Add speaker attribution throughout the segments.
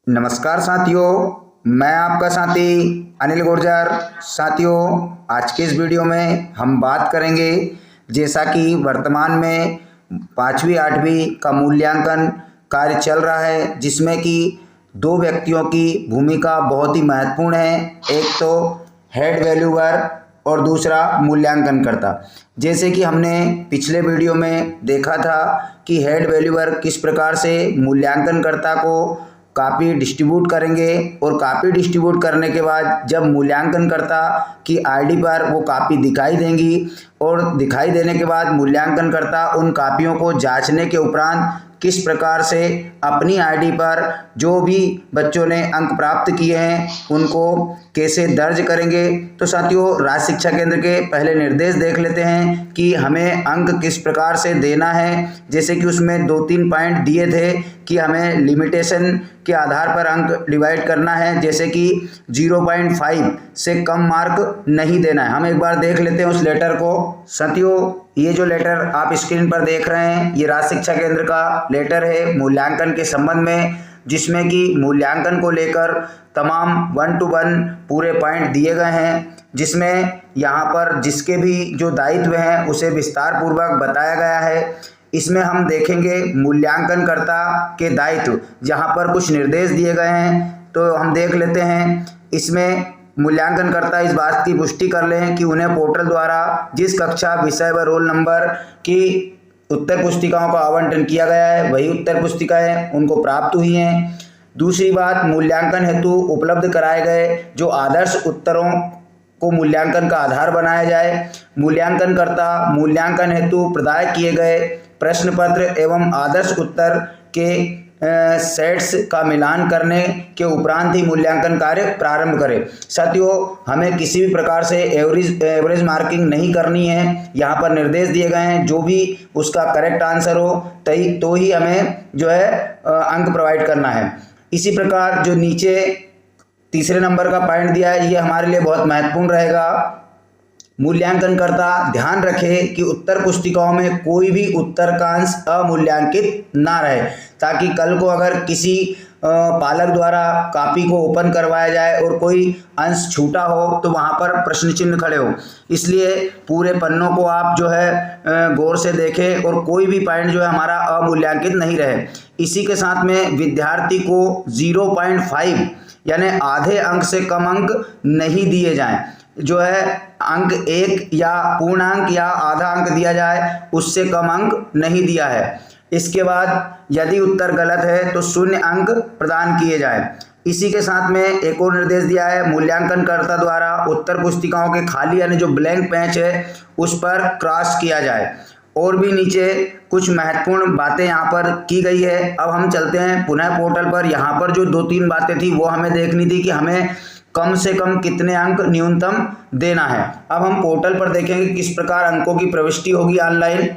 Speaker 1: नमस्कार साथियों, मैं आपका साथी अनिल गुर्जर। साथियों, आज के इस वीडियो में हम बात करेंगे, जैसा कि वर्तमान में 5वीं 8वीं का मूल्यांकन कार्य चल रहा है, जिसमें कि दो व्यक्तियों की भूमिका बहुत ही महत्वपूर्ण है। एक तो हेड वैल्यूअर और दूसरा मूल्यांकनकर्ता। जैसे कि हमने पिछले वीडियो में देखा था कि हेड वैल्यूअर किस प्रकार से मूल्यांकनकर्ता को कॉपी डिस्ट्रीब्यूट करेंगे, और कॉपी डिस्ट्रीब्यूट करने के बाद जब मूल्यांकनकर्ता की आईडी पर वो कॉपी दिखाई देंगी, और दिखाई देने के बाद मूल्यांकनकर्ता उन कॉपियों को जांचने के उपरांत किस प्रकार से अपनी आईडी पर जो भी बच्चों ने अंक प्राप्त किए हैं उनको कैसे दर्ज करेंगे। तो साथियों, राज्य शिक्षा केंद्र के पहले निर्देश देख लेते हैं कि हमें अंक किस प्रकार से देना है। जैसे कि उसमें 2-3 पॉइंट दिए थे कि हमें लिमिटेशन के आधार पर अंक डिवाइड करना है, जैसे कि 0.5 से कम मार्क नहीं देना है। हम एक बार देख लेते हैं उस लेटर को। साथियों, ये जो लेटर आप स्क्रीन पर देख रहे हैं, ये राज्य शिक्षा केंद्र का लेटर है मूल्यांकन के संबंध में, जिसमें कि मूल्यांकन को लेकर तमाम 1 to 1 पूरे पॉइंट दिए गए हैं, जिसमें यहाँ पर जिसके भी जो दायित्व हैं उसे विस्तार पूर्वक बताया गया है। इसमें हम देखेंगे मूल्यांकनकर्ता के दायित्व, जहाँ पर कुछ निर्देश दिए गए हैं, तो हम देख लेते हैं। इसमें मूल्यांकनकर्ता इस बात की पुष्टि कर लें कि उन्हें पोर्टल द्वारा जिस कक्षा, विषय व रोल नंबर की उत्तर पुस्तिकाओं का आवंटन किया गया है, वही उत्तर पुस्तिकाएं उनको प्राप्त हुई हैं। दूसरी बात, मूल्यांकन हेतु उपलब्ध कराए गए जो आदर्श उत्तरों को मूल्यांकन का आधार बनाया जाए। मूल्यांकनकर्ता मूल्यांकन हेतु प्रदान किए गए प्रश्न पत्र एवं आदर्श उत्तर के सेट्स का मिलान करने के उपरांत ही मूल्यांकन कार्य प्रारंभ करें। साथियों, हमें किसी भी प्रकार से एवरेज मार्किंग नहीं करनी है। यहाँ पर निर्देश दिए गए हैं, जो भी उसका करेक्ट आंसर हो तो ही हमें जो है अंक प्रोवाइड करना है। इसी प्रकार जो नीचे तीसरे नंबर का पॉइंट दिया है, ये हमारे लिए बहुत महत्वपूर्ण रहेगा। मूल्यांकनकर्ता ध्यान रखे कि उत्तर पुस्तिकाओं में कोई भी उत्तर का अंश अमूल्यांकित ना रहे, ताकि कल को अगर किसी पालक द्वारा कॉपी को ओपन करवाया जाए और कोई अंश छूटा हो तो वहाँ पर प्रश्न चिन्ह खड़े हो। इसलिए पूरे पन्नों को आप जो है गौर से देखें और कोई भी पॉइंट जो है हमारा अमूल्यांकित नहीं रहे। इसी के साथ में विद्यार्थी को 0.5 यानी आधे अंक से कम अंक नहीं दिए जाएं। जो है अंक 1 या पूर्ण अंक या आधा अंक दिया जाए, उससे कम अंक नहीं दिया है। इसके बाद यदि उत्तर गलत है तो 0 अंक प्रदान किए जाए। इसी के साथ में एक और निर्देश दिया है, मूल्यांकनकर्ता द्वारा उत्तर पुस्तिकाओं के खाली यानी जो ब्लैंक पेज है उस पर क्रॉस किया जाए। और भी नीचे कुछ महत्वपूर्ण बातें यहाँ पर की गई है। अब हम चलते हैं पुनः पोर्टल पर। यहाँ पर जो 2-3 बातें थी वो हमें देखनी थी कि हमें कम से कम कितने अंक न्यूनतम देना है। अब हम पोर्टल पर देखेंगे किस प्रकार अंकों की प्रविष्टि होगी ऑनलाइन।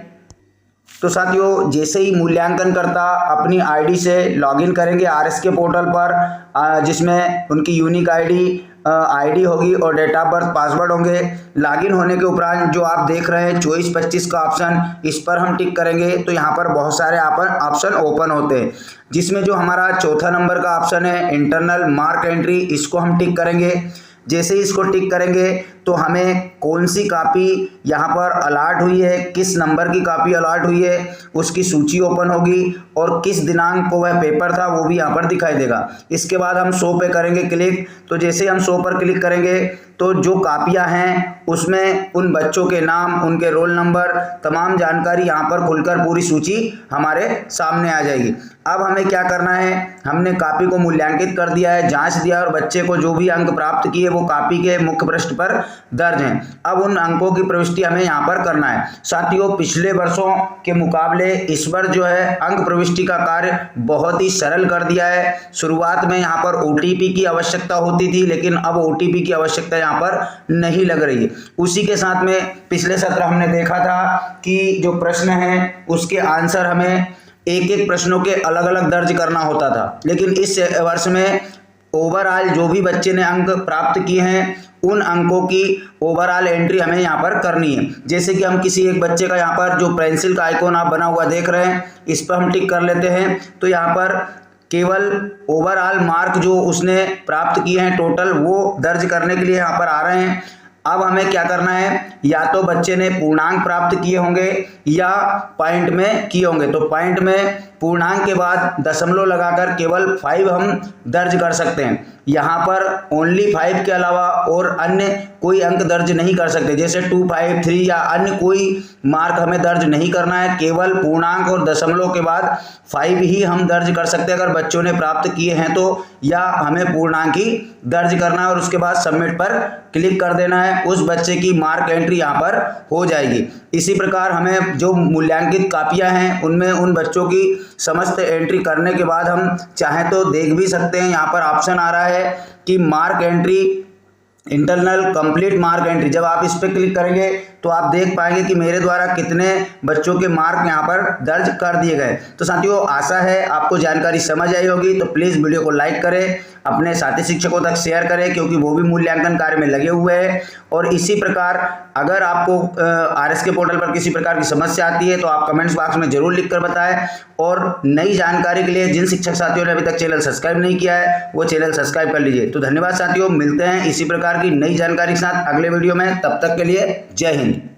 Speaker 1: तो साथियों, जैसे ही मूल्यांकनकर्ता अपनी आईडी से लॉगिन करेंगे आरएसके पोर्टल पर, जिसमें उनकी यूनिक आईडी होगी और डेट ऑफ बर्थ, पासवर्ड होंगे। लॉगिन होने के उपरांत जो आप देख रहे हैं 24-25 का ऑप्शन, इस पर हम टिक करेंगे तो यहाँ पर बहुत सारे ऑप्शन ओपन होते हैं, जिसमें जो हमारा चौथा नंबर का ऑप्शन है इंटरनल मार्क एंट्री, इसको हम टिक करेंगे। जैसे ही इसको टिक करेंगे तो हमें कौन सी कॉपी यहाँ पर अलॉट हुई है, किस नंबर की कॉपी अलॉट हुई है, उसकी सूची ओपन होगी और किस दिनांक को वह पेपर था वो भी यहाँ पर दिखाई देगा। इसके बाद हम 100 पे करेंगे क्लिक। तो जैसे हम 100 पर क्लिक करेंगे तो जो कॉपियाँ हैं उसमें उन बच्चों के नाम, उनके रोल नंबर, तमाम जानकारी यहाँ पर खुलकर पूरी सूची हमारे सामने आ जाएगी। अब हमें क्या करना है, हमने कॉपी को मूल्यांकित कर दिया है, जांच दिया और बच्चे को जो भी अंक प्राप्त किए वो कॉपी के मुख्य पृष्ठ पर दर्ज हैं। अब उन अंकों की प्रविष्टि हमें यहाँ पर करना है। साथियों, पिछले वर्षों के मुकाबले इस बार जो है अंक प्रविष्टि का कार्य बहुत ही सरल कर दिया है। शुरुआत में यहाँ पर ओटीपी की आवश्यकता होती थी, लेकिन अब ओटीपी की आवश्यकता यहाँ पर नहीं लग रही है। उसी के साथ में पिछले सत्र हमने देखा था कि जो प्रश्न है उसके आंसर हमें एक प्रश्नों के अलग अलग दर्ज करना होता था, लेकिन इस वर्ष में ओवरऑल जो भी बच्चे ने अंक प्राप्त किए हैं उन अंकों की ओवरऑल एंट्री हमें यहाँ पर करनी है। जैसे कि हम किसी एक बच्चे का यहाँ पर जो पेंसिल का आइकॉन आप बना हुआ देख रहे हैं, इस पर हम टिक कर लेते हैं। तो यहाँ पर केवल ओवरऑल मार्क जो उसने प्राप्त किए हैं टोटल वो दर्ज करने के लिए यहाँ पर आ रहे हैं। अब हमें क्या करना है, या तो बच्चे ने पूर्णांक प्राप्त किए होंगे या पॉइंट में किए होंगे। तो पॉइंट में पूर्णांक के बाद दशमलव लगाकर केवल 5 हम दर्ज कर सकते हैं। यहाँ पर ओनली 5 के अलावा और अन्य कोई अंक दर्ज नहीं कर सकते, जैसे 2, 5, 3 या अन्य कोई मार्क हमें दर्ज नहीं करना है। केवल पूर्णांक और दशमलव के बाद 5 ही हम दर्ज कर सकते हैं अगर बच्चों ने प्राप्त किए हैं तो, या हमें पूर्णांक ही दर्ज करना है और उसके बाद सबमिट पर क्लिक कर देना है। उस बच्चे की मार्क एंट्री यहाँ पर हो जाएगी। इसी प्रकार हमें जो मूल्यांकित कापियाँ हैं उनमें उन बच्चों की समस्त एंट्री करने के बाद हम चाहें तो देख भी सकते हैं। यहाँ पर ऑप्शन आ रहा है कि mark entry, internal complete mark entry. जब आप इस पर क्लिक करेंगे तो आप देख पाएंगे कि मेरे द्वारा कितने बच्चों के मार्क यहाँ पर दर्ज कर दिए गए। तो साथियों, आशा है आपको जानकारी समझ आई होगी। तो प्लीज़ वीडियो को लाइक करें, अपने साथी शिक्षकों तक शेयर करें, क्योंकि वो भी मूल्यांकन कार्य में लगे हुए हैं। और इसी प्रकार अगर आपको RSK पोर्टल पर किसी प्रकार की समस्या आती है तो आप कमेंट्स बॉक्स में जरूर लिखकर बताएं। और नई जानकारी के लिए जिन शिक्षक साथियों ने अभी तक चैनल सब्सक्राइब नहीं किया है वो चैनल सब्सक्राइब कर लीजिए। तो धन्यवाद साथियों, मिलते हैं इसी प्रकार की नई जानकारी के साथ अगले वीडियो में। तब तक के लिए जय हिंद।